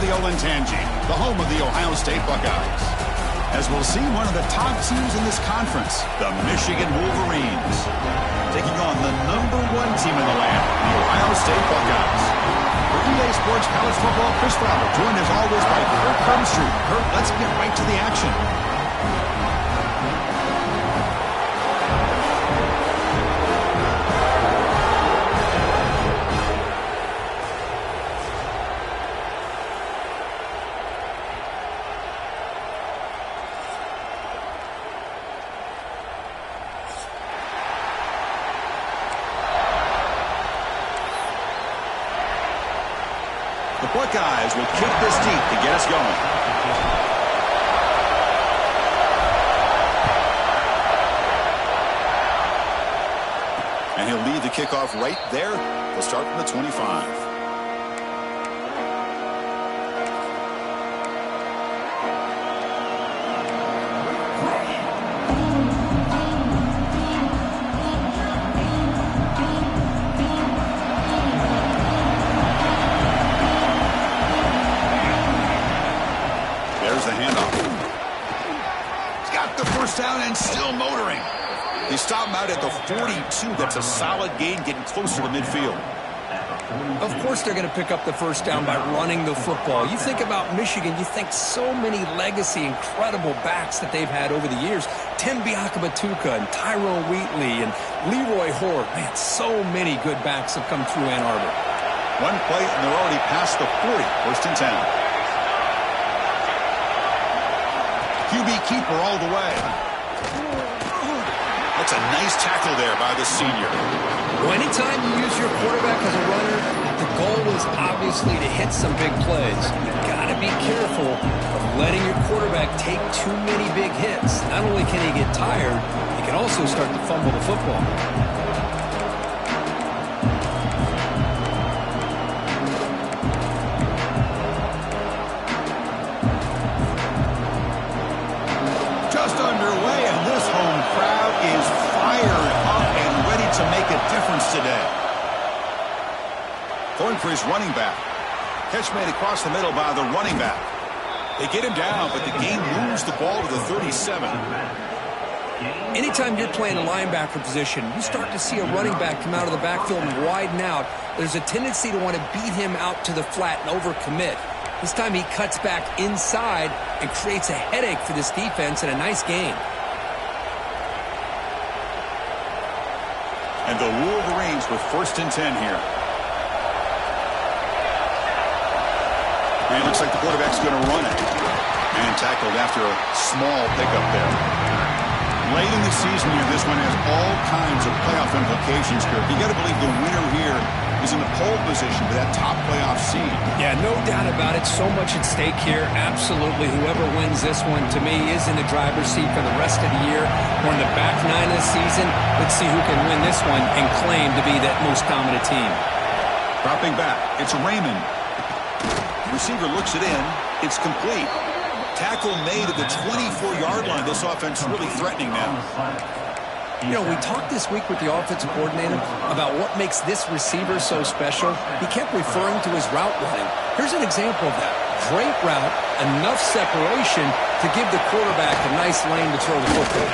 the Olentangy, the home of the Ohio State Buckeyes. As we'll see one of the top teams in this conference, the Michigan Wolverines, taking on the #1 team in the land, the Ohio State Buckeyes. For EA Sports College Football, Chris Fowler, joined as always by Kurt Crumstreet. Kurt, let's get right to the action. The Buckeyes will kick this deep to get us going. And he'll lead the kickoff right there. They'll start from the 25. Down and still motoring. They stop him out at the 42. That's a solid gain, getting closer to midfield. Of course they're going to pick up the first down by running the football. You think about Michigan, you think so many legacy, incredible backs that they've had over the years. Tim Biakabatuka and Tyrone Wheatley and Leroy Horde. Man, so many good backs have come through Ann Arbor. One play and they're already past the 40. First and 10. QB keeper all the way. That's a nice tackle there by the senior. Well, anytime you use your quarterback as a runner, the goal is obviously to hit some big plays. You've got to be careful of letting your quarterback take too many big hits. Not only can he get tired, he can also start to fumble the football. Underway, and this home crowd is fired up and ready to make a difference today. Going for his running back. Catch made across the middle by the running back. They get him down, but the game moves the ball to the 37. Anytime you're playing a linebacker position, you start to see a running back come out of the backfield and widen out. There's a tendency to want to beat him out to the flat and overcommit. This time he cuts back inside and creates a headache for this defense and a nice gain. And the Wolverines with first and 10 here. And it looks like the quarterback's going to run it. And tackled after a small pickup there. Late in the season here, this one has all kinds of playoff implications here. You got to believe the winner here is in the pole position for that top playoff seed. Yeah, no doubt about it. So much at stake here. Absolutely. Whoever wins this one, to me, is in the driver's seat for the rest of the year. We're in the back nine of the season. Let's see who can win this one and claim to be that most dominant team. Dropping back. It's Raymond. The receiver looks it in. It's complete. Tackle made at the 24-yard line. This offense really threatening now. You know, we talked this week with the offensive coordinator about what makes this receiver so special. He kept referring to his route running. Here's an example of that. Great route, enough separation to give the quarterback a nice lane to throw the football.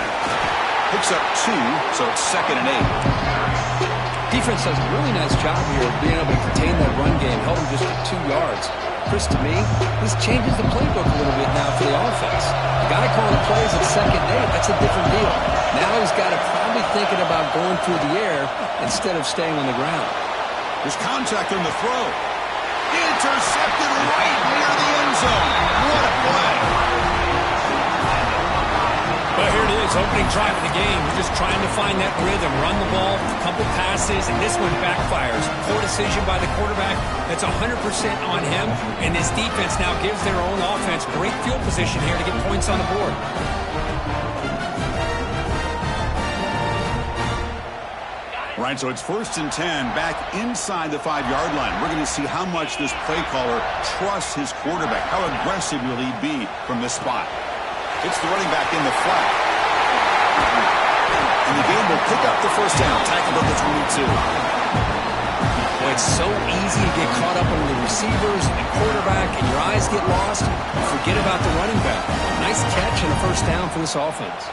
Picks up 2, so it's 2nd and 8. Defense does a really nice job here of being able to contain that run game, held him just for 2 yards. Chris, to me, this changes the playbook a little bit now for the offense. The guy calling plays at 2nd and 8, that's a different deal. Now he's got to probably thinking about going through the air instead of staying on the ground. There's contact on the throw. Intercepted right near the end zone. What a play. But here it is, opening drive of the game. We're just trying to find that rhythm, run the ball, a couple passes, and this one backfires. Poor decision by the quarterback. That's 100% on him, and this defense now gives their own offense great field position here to get points on the board. Right, so it's 1st and 10 back inside the 5-yard line. We're going to see how much this play caller trusts his quarterback. How aggressive will he be from this spot? It's the running back in the flat. And the game will pick up the first down. Tackled at the 22. Well, it's so easy to get caught up on the receivers and the quarterback, and your eyes get lost. You forget about the running back. Nice catch and a first down for this offense.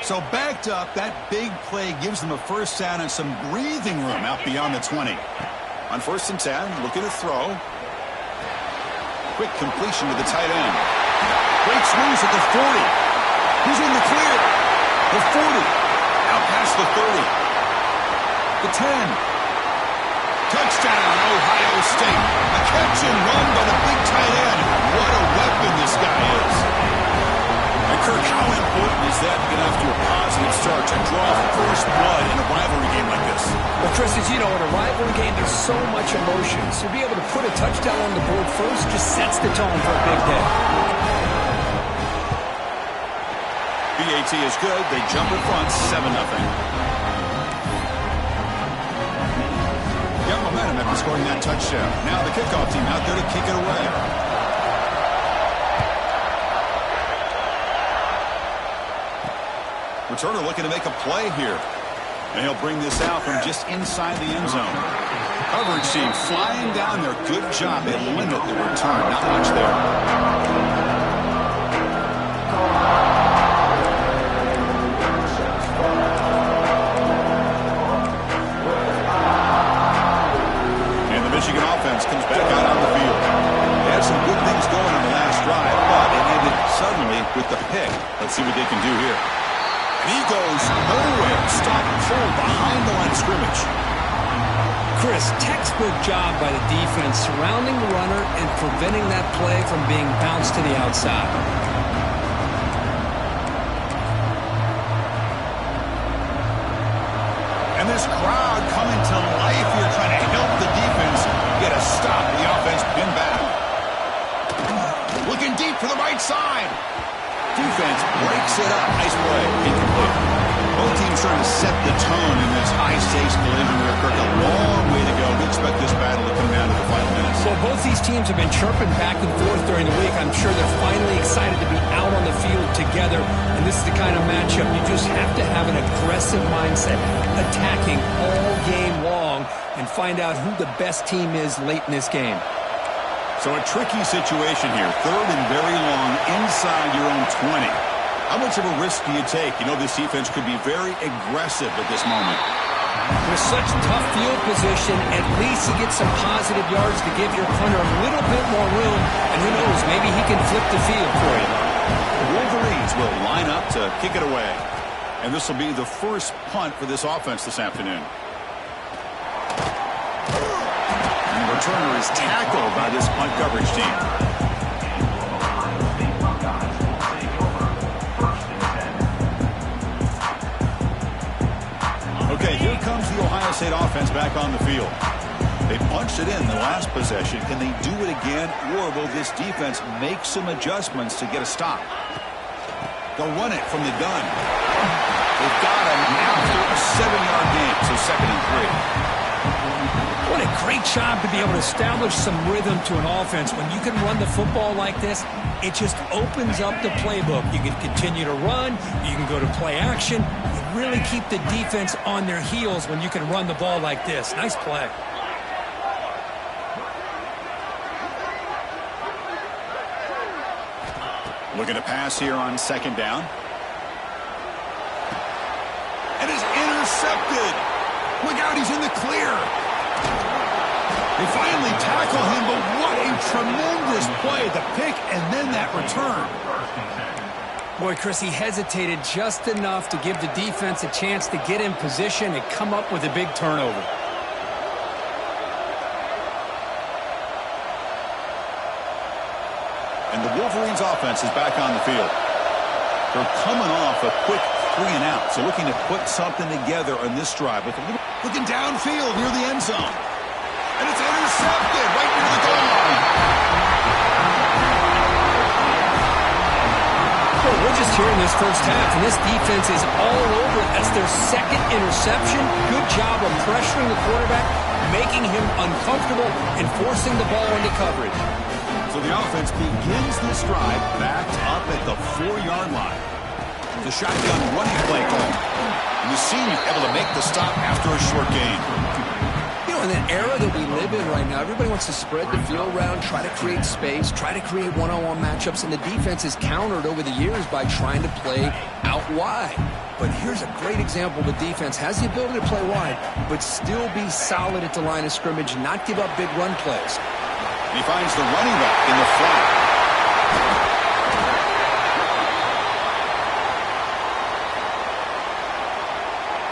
So backed up, that big play gives them a first down and some breathing room out beyond the 20. On 1st and 10, looking to throw. Quick completion to the tight end. Great swings at the 40. He's in the clear. The 40. Out past the 30. The 10. Touchdown, Ohio State. A catch and run by the big tight end. What a weapon this guy is. And Kirk, how important is that to get off to a positive start to draw first blood in a rivalry game like this? Well, Chris, as you know, in a rivalry game, there's so much emotion. So to be able to put a touchdown on the board first just sets the tone for a big day. BAT is good. They jump in front, 7-0. Got momentum after scoring that touchdown. Now the kickoff team out there to kick it away. Returner looking to make a play here. And he'll bring this out from just inside the end zone. Coverage team flying down there. Good job. They limit the return. Not much there. And the Michigan offense comes back out on the field. They had some good things going on the last drive, but it ended suddenly with the pick. Let's see what they can do here. He goes nowhere. Stop pulled behind the line of scrimmage. Chris, textbook job by the defense surrounding the runner and preventing that play from being bounced to the outside. And this crowd coming to life here trying to help the defense get a stop. The offense pinned back. Looking deep for the right side. Defense breaks it up. Nice play. Incomplete. Both teams trying to set the tone in this high-stakes collision here. Kirk, a long way to go. We expect this battle to come down to the final minutes. Well, both these teams have been chirping back and forth during the week. I'm sure they're finally excited to be out on the field together. And this is the kind of matchup you just have to have an aggressive mindset, attacking all game long, and find out who the best team is late in this game. So a tricky situation here. 3rd and very long inside your own 20. How much of a risk do you take? You know this defense could be very aggressive at this moment. With such tough field position, at least you get some positive yards to give your punter a little bit more room. And who knows, maybe he can flip the field for you. The Wolverines will line up to kick it away. And this will be the first punt for this offense this afternoon. Returner is tackled by this punt coverage team. Okay, here comes the Ohio State offense back on the field. They punched it in the last possession. Can they do it again, or will this defense make some adjustments to get a stop? They'll run it from the gun. They've got him after a 7-yard gain, so 2nd and 3. What a great job to be able to establish some rhythm to an offense. When you can run the football like this, it just opens up the playbook. You can continue to run. You can go to play action. You really keep the defense on their heels when you can run the ball like this. Nice play. Looking to pass here on 2nd down. And is intercepted. Look out, he's in the clear. They finally tackle him, but what a tremendous play. The pick and then that return. Boy, Chris, he hesitated just enough to give the defense a chance to get in position and come up with a big turnover. And the Wolverines offense is back on the field. They're coming off a quick 3-and-out, so looking to put something together on this drive. Looking downfield near the end zone. And it's intercepted right near the goal line. Well, we're just here in this first half, and this defense is all over it. That's their 2nd interception. Good job of pressuring the quarterback, making him uncomfortable, and forcing the ball into coverage. So the offense begins this drive backed up at the 4-yard line. The shotgun running play call. And the senior able to make the stop after a short gain. You know, in the era that we live in right now, everybody wants to spread the field around, try to create space, try to create one-on-one matchups, and the defense is countered over the years by trying to play out wide. But here's a great example. The defense has the ability to play wide, but still be solid at the line of scrimmage, not give up big run plays. And he finds the running back in the flat.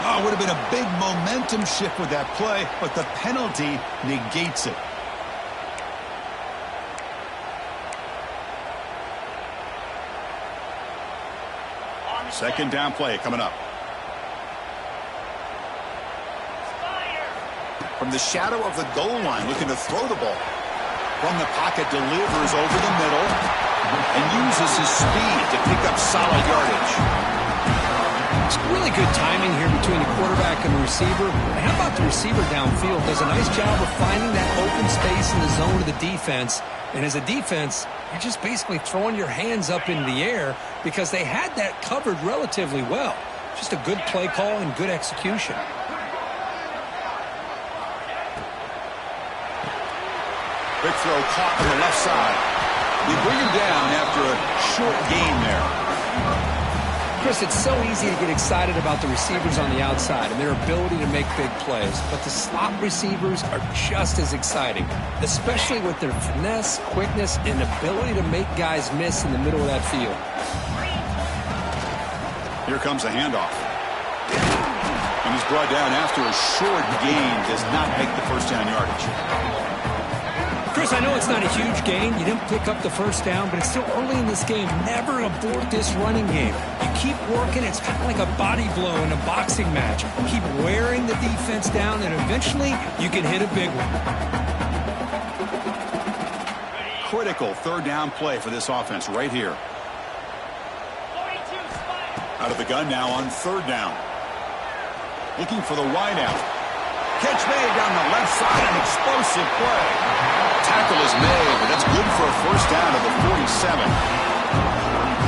Oh, it would have been a big momentum shift with that play, but the penalty negates it. Second down play coming up. From the shadow of the goal line, looking to throw the ball. From the pocket, delivers over the middle and uses his speed to pick up solid yardage. It's really good timing here between the quarterback and the receiver. And how about the receiver downfield? Does a nice job of finding that open space in the zone of the defense. And as a defense, you're just basically throwing your hands up in the air because they had that covered relatively well. Just a good play call and good execution. Big throw caught on the left side. They bring him down after a short gain there. Chris, it's so easy to get excited about the receivers on the outside and their ability to make big plays, but the slot receivers are just as exciting, especially with their finesse, quickness, and ability to make guys miss in the middle of that field. Here comes a handoff. And he's brought down after a short gain, does not make the first down yardage. Chris, I know it's not a huge gain. You didn't pick up the first down, but it's still early in this game. Never abort this running game. You keep working. It's kind of like a body blow in a boxing match. Keep wearing the defense down, and eventually you can hit a big one. Critical third down play for this offense right here. Out of the gun now on third down. Looking for the wideout. Catch made down the left side, an explosive play. Tackle is made, but that's good for a first down to the 47.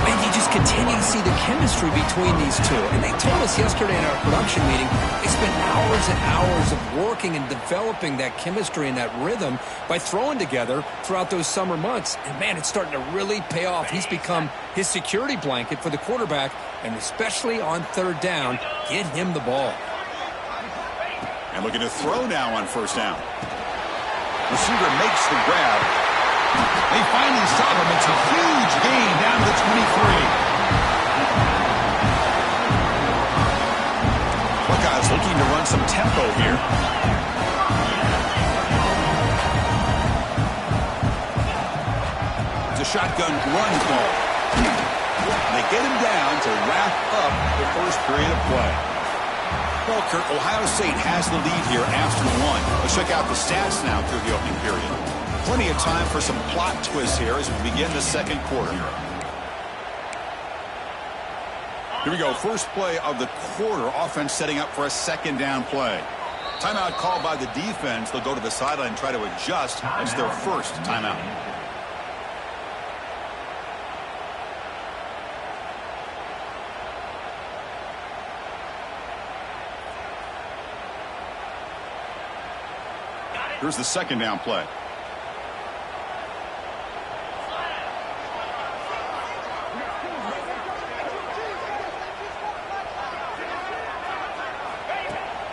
And you just continue to see the chemistry between these two. And they told us yesterday in our production meeting, they spent hours and hours of working and developing that chemistry and that rhythm by throwing together throughout those summer months. And, man, it's starting to really pay off. He's become his security blanket for the quarterback, and especially on third down, get him the ball. And looking to throw now on first down. Receiver makes the grab. They finally stop him. It's a huge gain down to the 23. Buckeyes looking to run some tempo here. It's a shotgun run call. They get him down to wrap up the first period of play. Well, Kurt, Ohio State has the lead here after one. Let's check out the stats now through the opening period. Plenty of time for some plot twists here as we begin the second quarter. Here we go. First play of the quarter. Offense setting up for a second down play. Timeout called by the defense. They'll go to the sideline and try to adjust. It's their first timeout. Here's the second down play.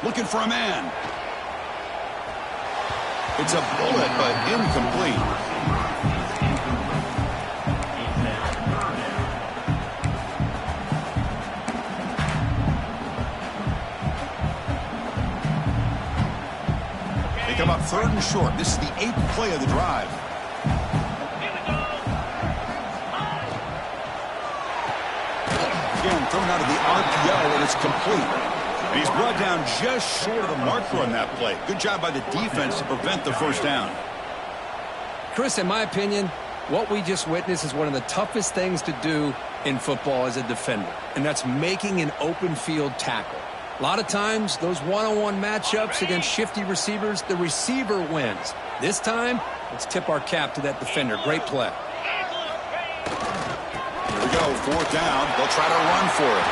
Looking for a man. It's a bullet, but incomplete. Come up third and short. This is the 8th play of the drive. Again, thrown out of the RPO, and it's complete. And he's brought down just short of the marker on that play. Good job by the defense to prevent the first down. Chris, in my opinion, what we just witnessed is one of the toughest things to do in football as a defender, and that's making an open field tackle. A lot of times, those one-on-one matchups against shifty receivers, the receiver wins. This time, let's tip our cap to that defender. Great play. Here we to go. Fourth down. They'll try to run for it.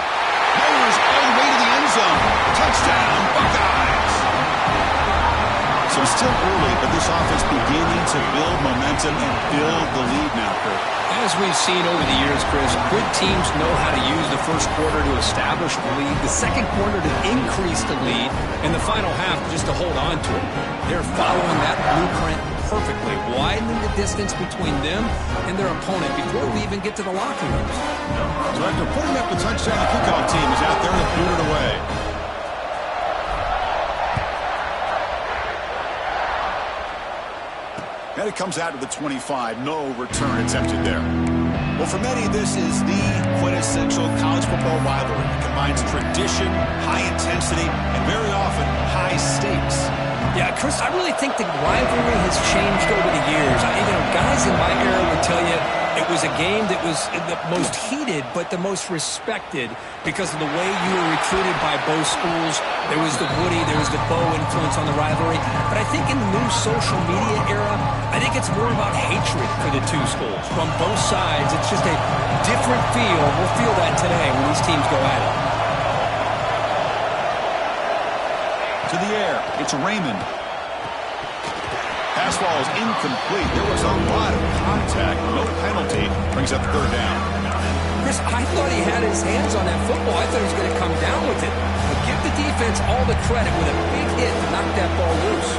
Mayors all the way to the end zone. Touchdown, Buckeyes. So it's still early, but this offense beginning to build momentum and build the lead now, Kurt. As we've seen over the years, Chris, good teams know how to use the first quarter to establish the lead, the second quarter to increase the lead, and the final half just to hold on to it. They're following that blueprint perfectly, widening the distance between them and their opponent before we even get to the locker rooms. So after putting up a touchdown, the kickoff team is out there to boot it away. And it comes out to the 25. No return attempted there. Well, for many, this is the quintessential college football rivalry. It combines tradition, high intensity, and very often high stakes. Yeah, Chris, I really think the rivalry has changed over the years. Guys in my era would tell you it was a game that was the most heated but the most respected because of the way you were recruited by both schools. There was the Woody, there was the Bo influence on the rivalry. But I think in the new social media era, I think it's more about hatred for the two schools. From both sides, it's just a different feel. We'll feel that today when these teams go at it. To the air, it's Raymond. Pass ball is incomplete. There was a lot of contact. No penalty. Brings up third down. Chris, I thought he had his hands on that football. I thought he was going to come down with it. But give the defense all the credit with a big hit to knock that ball loose.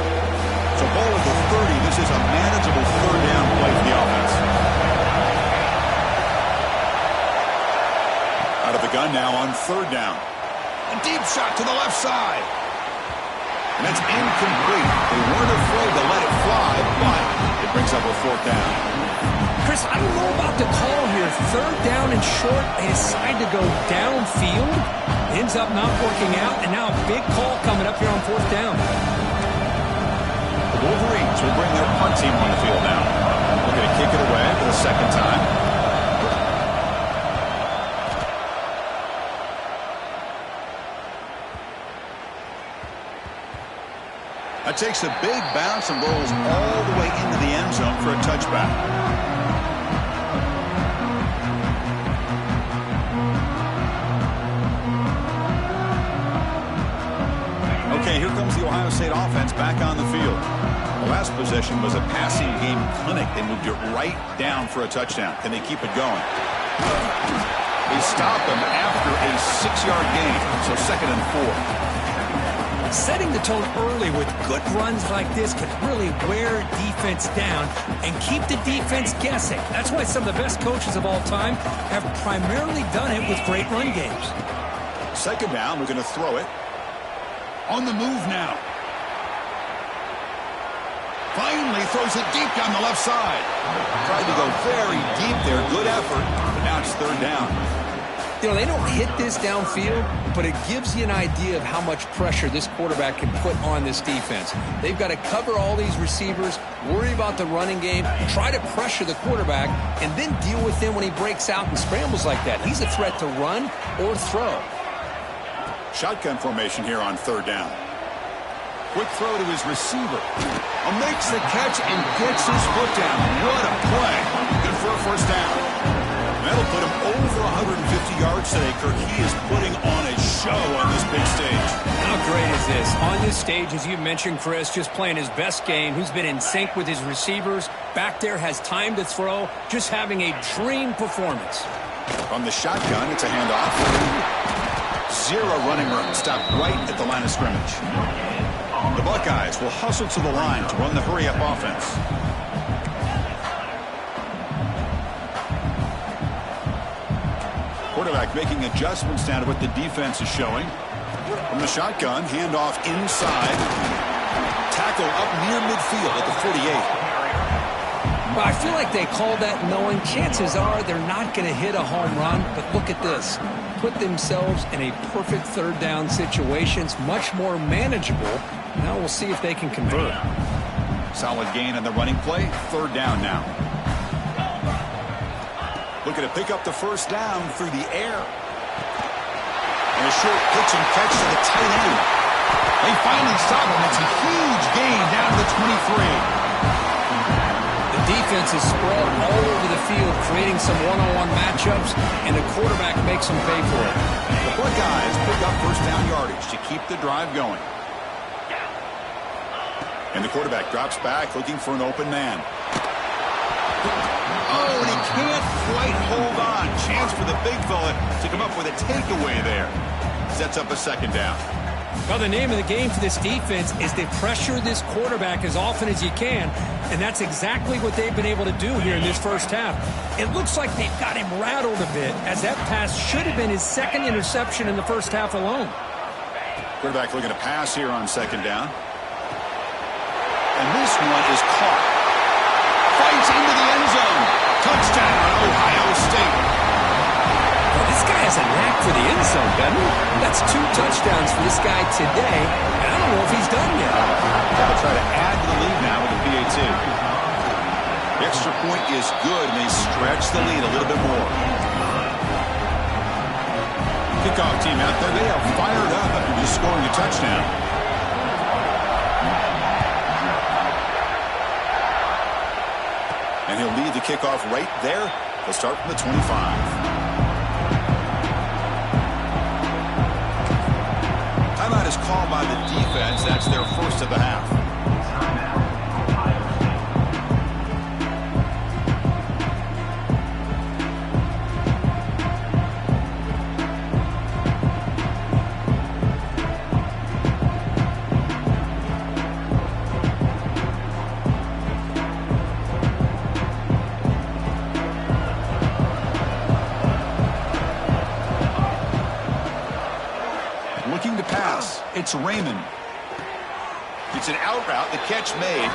So ball at the 30. This is a manageable third down play for the offense. Out of the gun now on third down. A deep shot to the left side. And that's incomplete. They weren't afraid to let it fly, but it brings up a fourth down. Chris, I don't know about the call here. Third down and short. They decide to go downfield. Ends up not working out. And now a big call coming up here on fourth down. The Wolverines will bring their punt team on the field now. Looking to kick it away for the second time. That takes a big bounce and rolls all the way into the end zone for a touchback. Okay, here comes the Ohio State offense back on the field. The last possession was a passing game clinic. They moved it right down for a touchdown. Can they keep it going? They stop them after a 6-yard gain, so 2nd and 4. Setting the tone early with good runs like this can really wear defense down and keep the defense guessing. That's why some of the best coaches of all time have primarily done it with great run games. Second down, we're going to throw it. On the move now. Finally throws it deep down the left side. Tried to go very deep there. Good effort, but now it's third down. They don't hit this downfield, but it gives you an idea of how much pressure this quarterback can put on this defense. They've got to cover all these receivers, worry about the running game, try to pressure the quarterback, and then deal with him when he breaks out and scrambles like that. He's a threat to run or throw. Shotgun formation here on third down. Quick throw to his receiver. Makes the catch and gets his foot down. What a play. Good for a first down. That'll put him over 150 yards today, Kirk. He is putting on a show on this big stage. How great is this? On this stage, as you mentioned, Chris, just playing his best game. He's been in sync with his receivers. Back there, has time to throw. Just having a dream performance. From the shotgun, it's a handoff. 0 running room. Stopped right at the line of scrimmage. The Buckeyes will hustle to the line to run the hurry-up offense. Quarterback making adjustments down to what the defense is showing. From the shotgun, handoff inside. Tackle up near midfield at the 48. Well, I feel like they called that knowing chances are they're not going to hit a home run. But look at this. Put themselves in a perfect third down situation. It's much more manageable. Now we'll see if they can convert. Solid gain on the running play. Third down now. Looking to pick up the first down through the air. And a short pitch and catch to the tight end. They finally stop him. It's a huge gain down to the 23. The defense is spread all over the field, creating some one-on-one matchups, and the quarterback makes them pay for it. The Buckeyes pick up first down yardage to keep the drive going. And the quarterback drops back looking for an open man. Oh, and he can't quite hold on. Chance for the big fella to come up with a takeaway there. Sets up a second down. Well, the name of the game for this defense is to pressure this quarterback as often as you can, and that's exactly what they've been able to do here in this first half. It looks like they've got him rattled a bit, as that pass should have been his second interception in the first half alone. Quarterback looking to pass here on second down. And this one is caught. Fights into the end zone. Touchdown, Ohio State. Well, this guy has a knack for the end zone, doesn't he? That's 2 touchdowns for this guy today, and I don't know if he's done yet. They'll try to add to the lead now with the PAT. The extra point is good, and they stretch the lead a little bit more. Kickoff team out there, they are fired up after just scoring a touchdown. And he'll lead the kickoff right there. They'll start from the 25. Timeout is called by the defense. That's their first of the half. It's Raymond. It's an out route. The catch made.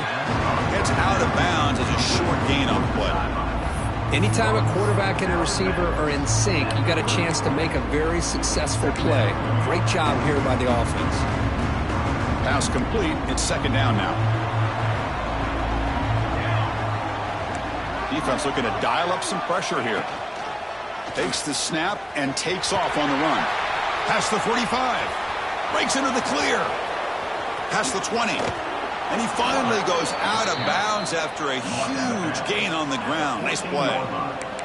Gets out of bounds as a short gain on the play. Anytime a quarterback and a receiver are in sync, you got a chance to make a very successful play. Great job here by the offense. Pass complete. It's second down now. Defense looking to dial up some pressure here. Takes the snap and takes off on the run. Past the 45. Breaks into the clear. Past the 20. And he finally goes out of bounds after a huge gain on the ground. Nice play.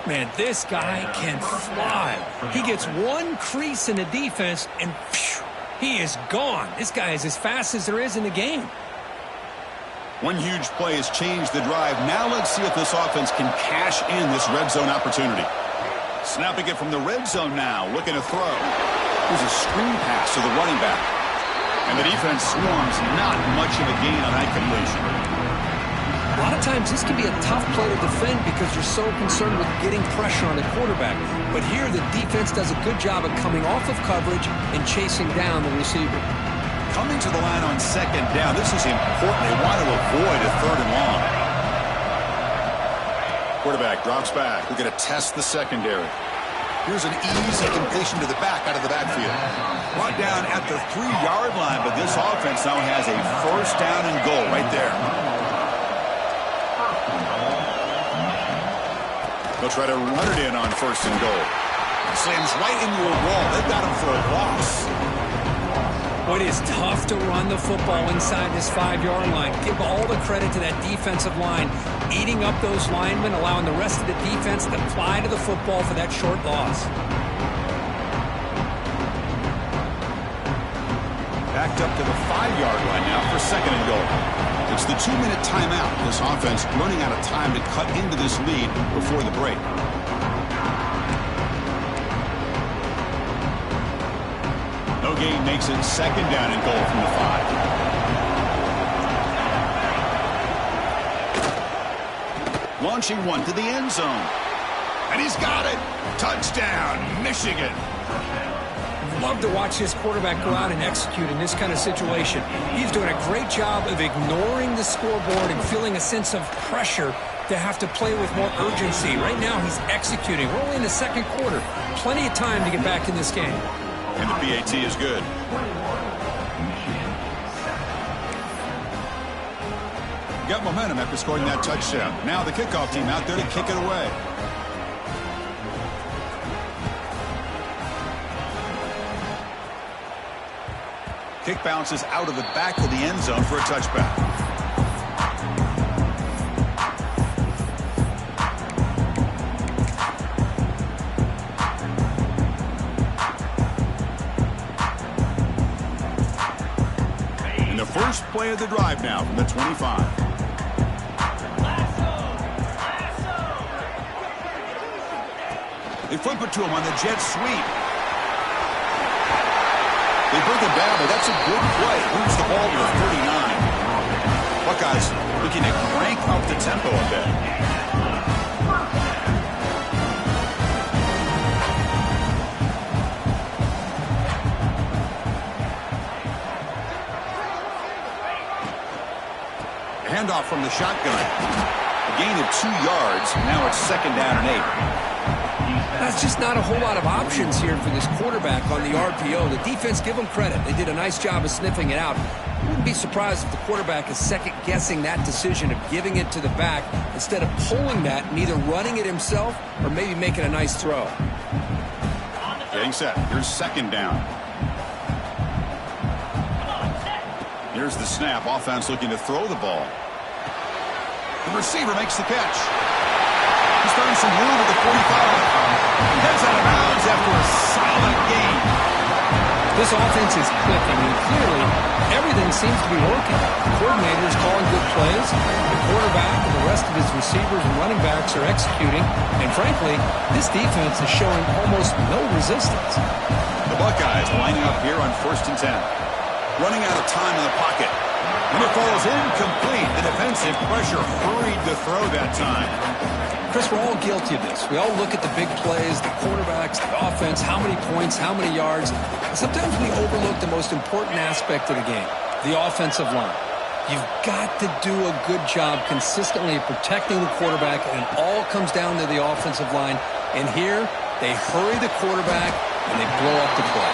Man, this guy can fly. He gets one crease in the defense, and phew, he is gone. This guy is as fast as there is in the game. One huge play has changed the drive. Now let's see if this offense can cash in this red zone opportunity. Snapping it from the red zone now. Looking to throw. Here's a screen pass to the running back. And the defense swarms, not much of a gain on that completion. A lot of times this can be a tough play to defend because you're so concerned with getting pressure on the quarterback. But here the defense does a good job of coming off of coverage and chasing down the receiver. Coming to the line on second down, this is important. They want to avoid a third and long. Quarterback drops back. We're going to test the secondary. Here's an easy completion to the back out of the backfield. Brought down at the 3-yard line, but this offense now has a first down and goal right there. They'll try to run it in on first and goal. Slams right into a wall. They've got him for a loss. It is tough to run the football inside this 5-yard line. Give all the credit to that defensive line, eating up those linemen, allowing the rest of the defense to fly to the football for that short loss. Backed up to the 5-yard line now for second and goal. It's the 2-minute timeout. This offense running out of time to cut into this lead before the break. No gain makes it second down and goal from the 5. Launching one to the end zone. And he's got it. Touchdown, Michigan. Love to watch this quarterback go out and execute in this kind of situation. He's doing a great job of ignoring the scoreboard and feeling a sense of pressure to have to play with more urgency. Right now, he's executing. We're only in the second quarter. Plenty of time to get back in this game. And the PAT is good. Got momentum after scoring that touchdown. Now the kickoff team out there to kick it away. Kick bounces out of the back of the end zone for a touchback. play of the drive now from the 25. They flip it to him on the jet sweep. They bring it down, but that's a good play. Moves the ball to the 39. Buckeyes looking to crank up the tempo a bit. Handoff from the shotgun. A gain of 2 yards. Now it's 2nd down and 8. That's just not a whole lot of options here for this quarterback on the RPO. The defense, give them credit. They did a nice job of sniffing it out. Wouldn't be surprised if the quarterback is second-guessing that decision of giving it to the back instead of pulling that and either running it himself or maybe making a nice throw. Getting set. Here's 2nd down. Here's the snap. Offense looking to throw the ball. The receiver makes the catch. He's throwing some room at the 45. He heads out of bounds after a solid gain. This offense is clicking, and clearly everything seems to be working. The coordinator is calling good plays. The quarterback and the rest of his receivers and running backs are executing. And frankly, this defense is showing almost no resistance. The Buckeyes lining up here on 1st and 10. Running out of time in the pocket. And it falls incomplete. The defensive pressure hurried to throw that time. Chris, we're all guilty of this. We all look at the big plays, the quarterbacks, the offense, how many points, how many yards. And sometimes we overlook the most important aspect of the game, the offensive line. You've got to do a good job consistently protecting the quarterback, and it all comes down to the offensive line. And here, they hurry the quarterback, and they blow up the play.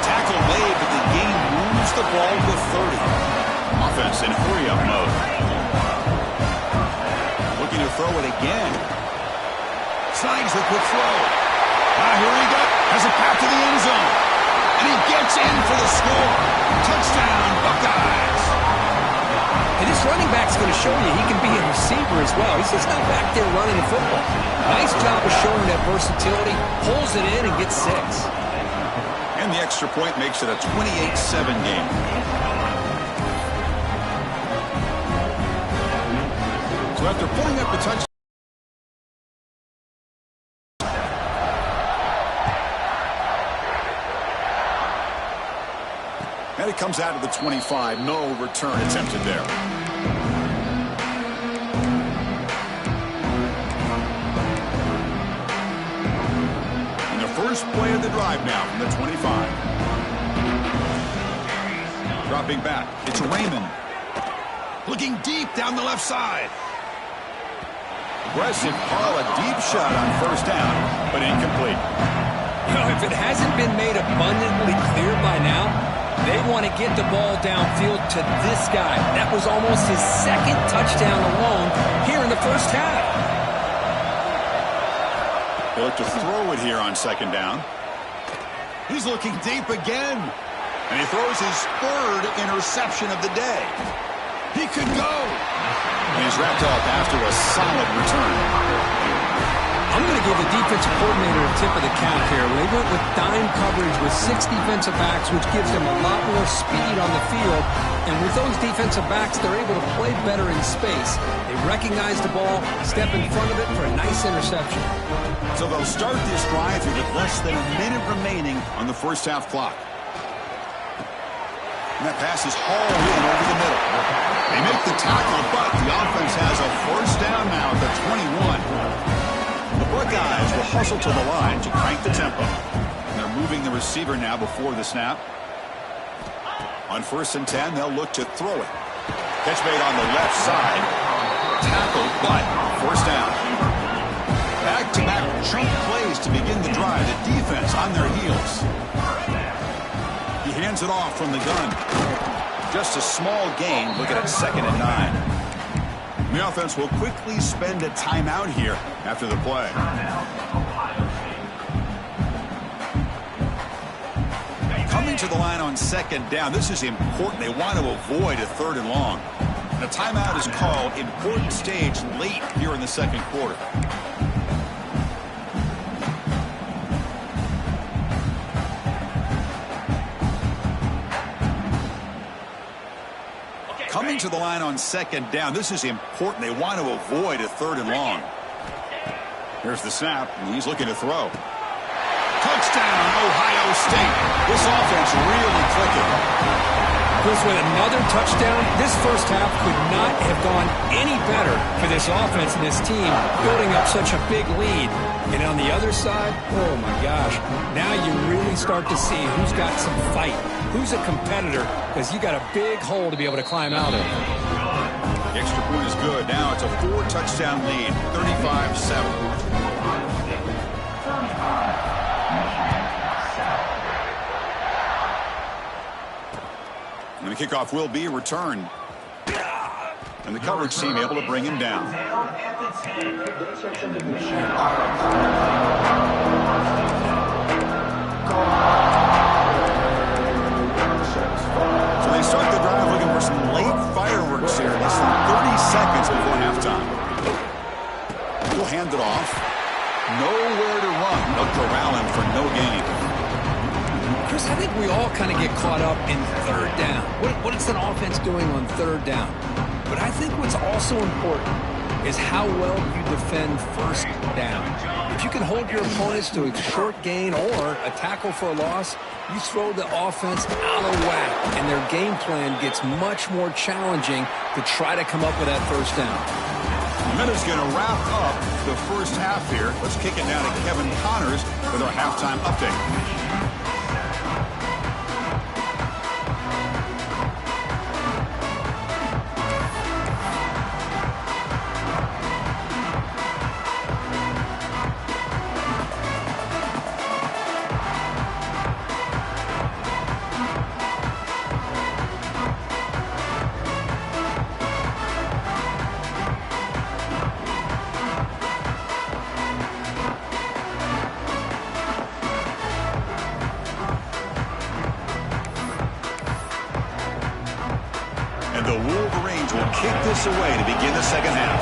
Tackle made, but the game moves the ball to 30. Offense in hurry-up mode. Looking to throw it again. Slides the quick throw. Here he goes. Has a path to the end zone. And he gets in for the score. Touchdown, Buckeyes. And this running back's going to show you he can be a receiver as well. He's just not back there running the football. Nice job of showing that versatility. Pulls it in and gets 6. And the extra point makes it a 28-7 game. So after pulling up the touchdown, and it comes out of the 25. No return attempted there. And the first play of the drive now from the 25. Dropping back. It's Raymond. Looking deep down the left side. Aggressive call, a deep shot on 1st down, but incomplete. You know, if it hasn't been made abundantly clear by now, they want to get the ball downfield to this guy. That was almost his 2nd touchdown alone here in the 1st half. They look to throw it here on 2nd down. He's looking deep again. And he throws his 3rd interception of the day. He could go. And he's wrapped up after a solid return. I'm going to give the defensive coordinator a tip of the cap here. They went with dime coverage with 6 defensive backs, which gives them a lot more speed on the field. And with those defensive backs, they're able to play better in space. They recognize the ball, step in front of it for a nice interception. So they'll start this drive with less than a minute remaining on the 1st half clock. And that pass is hauled in over the middle. They make the tackle, but the offense has a 1st down now at the 21. The Buckeyes will hustle to the line to crank the tempo. And they're moving the receiver now before the snap. On 1st and 10, they'll look to throw it. Catch made on the left side. Tackled, but 1st down. Back-to-back chunk plays to begin the drive. The defense on their heels. He hands it off from the gun. Just a small gain. Looking at 2nd and 9. The offense will quickly spend a timeout here after the play. Coming to the line on 2nd down. This is important. They want to avoid a 3rd and long. And a timeout is called. Important stage late here in the 2nd quarter. Returning to the line on second down. This is important. They want to avoid a third and long. Here's the snap, and he's looking to throw. Touchdown, Ohio State. This offense really clicking. Chris, with another touchdown, this first half could not have gone any better for this offense and this team, building up such a big lead. And on the other side, oh my gosh, now you really start to see who's got some fight, who's a competitor, because you got a big hole to be able to climb out of. The extra point is good. Now it's a 4-touchdown lead, 35-7. And the kickoff will be a return. And the coverage team able to bring him down. So they start the drive looking for some late fireworks here. Less than 30 seconds before halftime. He'll hand it off. Nowhere to run. They'll corral him for no gain. Chris, I think we all kind of get caught up in third down. What is an offense doing on third down? But I think what's also important is how well you defend first down. If you can hold your opponents to a short gain or a tackle for a loss, you throw the offense out of whack, and their game plan gets much more challenging to try to come up with that first down. The minute's going to wrap up the first half here. Let's kick it down to Kevin Connors with our halftime update. And the Wolverines will kick this away to begin the second half.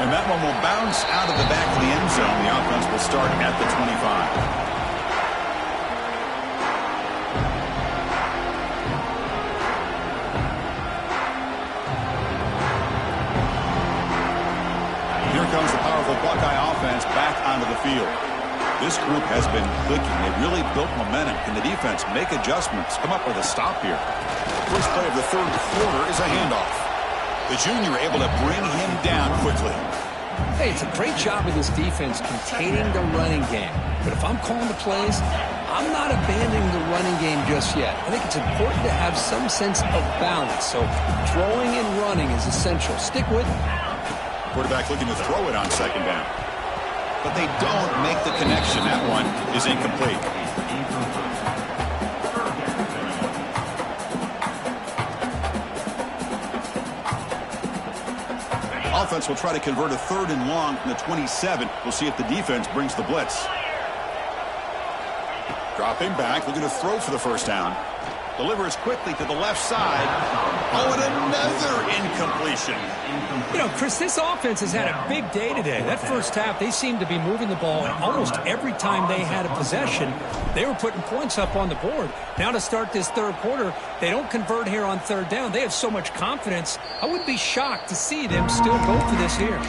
And that one will bounce out of the back of the end zone. The offense will start at the 25. Here comes the powerful Buckeye offense back onto the field. This group has been clicking. They really built momentum. Can the defense make adjustments? Come up with a stop here. First play of the third quarter is a handoff. The junior able to bring him down quickly. Hey, it's a great job of this defense containing the running game. But if I'm calling the plays, I'm not abandoning the running game just yet. I think it's important to have some sense of balance. So throwing and running is essential. Stick with it. Quarterback looking to throw it on second down. But they don't make the connection. That one is incomplete. Offense will try to convert a third and long from the 27. We'll see if the defense brings the blitz. Dropping back, looking to throw for the first down. Delivers quickly to the left side. Oh, and another incompletion. You know, Chris, this offense has had a big day today. That first half, they seemed to be moving the ball almost every time they had a possession. They were putting points up on the board. Now to start this third quarter, they don't convert here on third down. They have so much confidence. I wouldn't be shocked to see them still go for this here.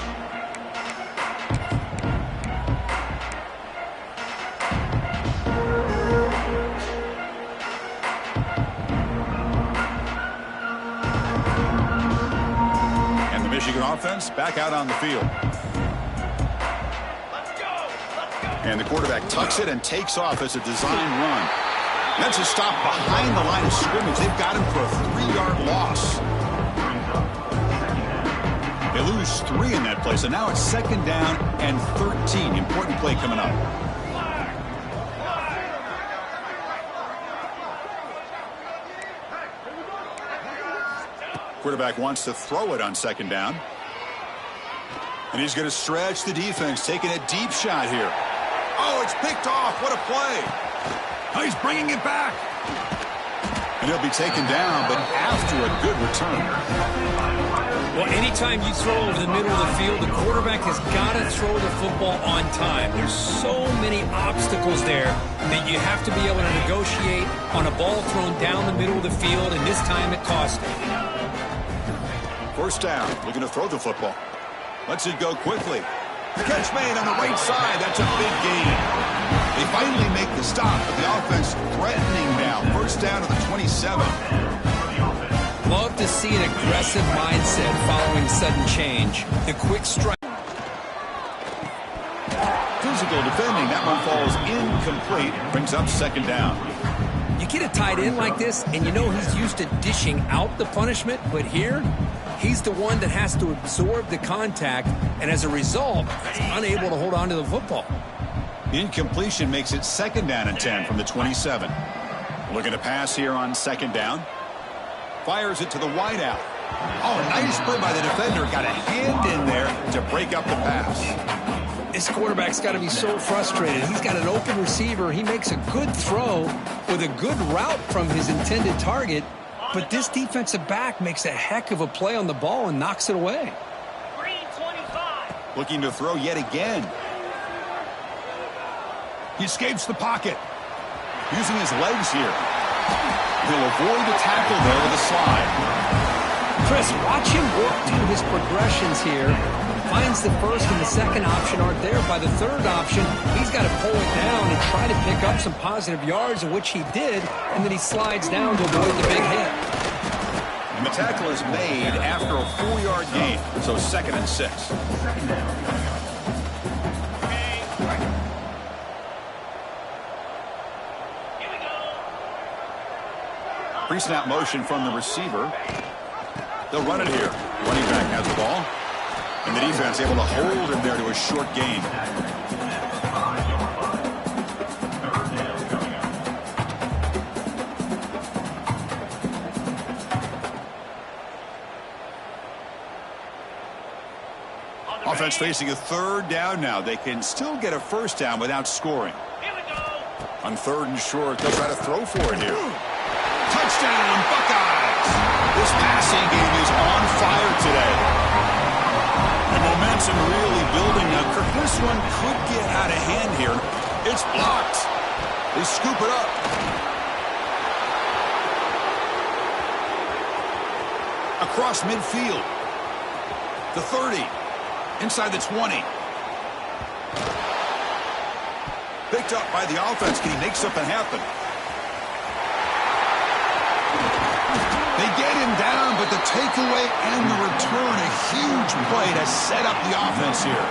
Offense back out on the field. And the quarterback tucks it and takes off as a design run. That's a stop behind the line of scrimmage. They've got him for a 3-yard loss. They lose 3 in that play, so now it's second down and 13. Important play coming up. Quarterback wants to throw it on second down. And he's going to stretch the defense, taking a deep shot here. Oh, it's picked off. What a play. Oh, he's bringing it back. And he'll be taken down, but after a good return. Well, anytime you throw over the middle of the field, the quarterback has got to throw the football on time. There's so many obstacles there that you have to be able to negotiate on a ball thrown down the middle of the field, and this time it cost him. First down, looking to throw the football. Lets it go quickly. Catch made on the right side. That's a big gain. They finally make the stop, but the offense threatening now. First down to the 27. Love to see an aggressive mindset following sudden change. The quick strike. Physical defending. That one falls incomplete. Brings up second down. You get a tight end like this, and you know he's used to dishing out the punishment, but here, he's the one that has to absorb the contact, and as a result, he's unable to hold on to the football. Incompletion makes it second down and 10 from the 27. Looking to pass here on second down. Fires it to the wideout. Oh, nice play by the defender. Got a hand in there to break up the pass. This quarterback's got to be so frustrated. He's got an open receiver. He makes a good throw with a good route from his intended target, but this defensive back makes a heck of a play on the ball and knocks it away. Looking to throw yet again. He escapes the pocket. Using his legs here. He'll avoid the tackle there with a slide. Chris, watch him work through his progressions here. Finds the first and the second option aren't there. By the third option, he's got to pull it down and try to pick up some positive yards, of which he did, and then he slides down to avoid the big hit. And the tackle is made after a 4-yard gain, so second and 6. Pre-snap motion from the receiver. They'll run it here. Running back has the ball. And the defense able to hold him there to a short gain. Offense facing a third down now. They can still get a first down without scoring. On third and short, they'll try to throw for it here. Touchdown, Buckeyes! This passing game is on fire today. The momentum really building now. Kirk, this one could get out of hand here. It's blocked. They scoop it up. Across midfield. The 30. Inside the 20. Picked up by the offense. Can he make something happen? They get him down, but the takeaway and the return, a huge play to set up the offense here.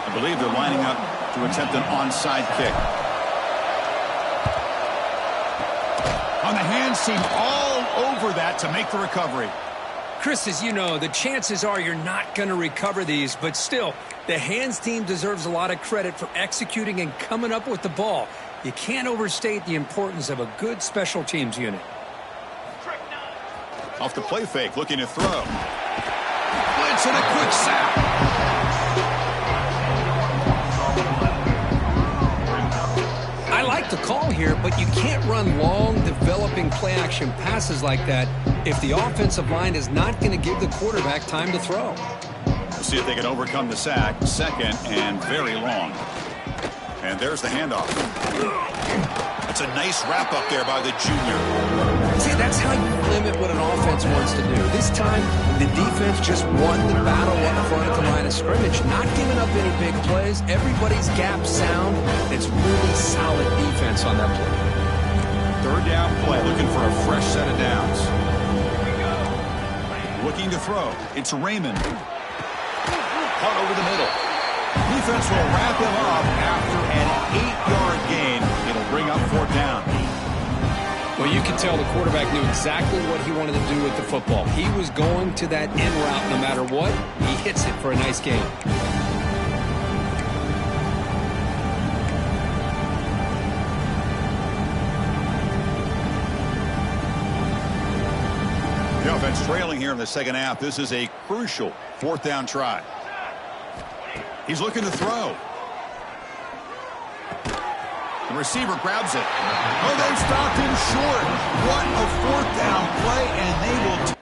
I believe they're lining up to attempt an onside kick. On the hands team all over that to make the recovery. Chris, as you know, the chances are you're not going to recover these, but still, the hands team deserves a lot of credit for executing and coming up with the ball. You can't overstate the importance of a good special teams unit. Off the play fake, looking to throw. Blitz and a quick sack. I like the call here, but you can't run long, developing play-action passes like that if the offensive line is not going to give the quarterback time to throw. We'll see if they can overcome the sack. Second and very long. And there's the handoff. That's a nice wrap-up there by the junior. See, that's how you limit what an offense wants to do. This time, the defense just won the battle up front at the line of scrimmage, not giving up any big plays. Everybody's gap sound. It's really solid defense on that play. Third down play, looking for a fresh set of downs. Looking to throw. It's Raymond. Caught over the middle. Defense will wrap him up after an 8-yard gain. It'll bring up fourth down. Well, you can tell the quarterback knew exactly what he wanted to do with the football. He was going to that in route no matter what. He hits it for a nice gain. The offense trailing here in the second half. This is a crucial fourth down try. He's looking to throw. The receiver grabs it. Oh, they've stopped him short. What a fourth down play, and they will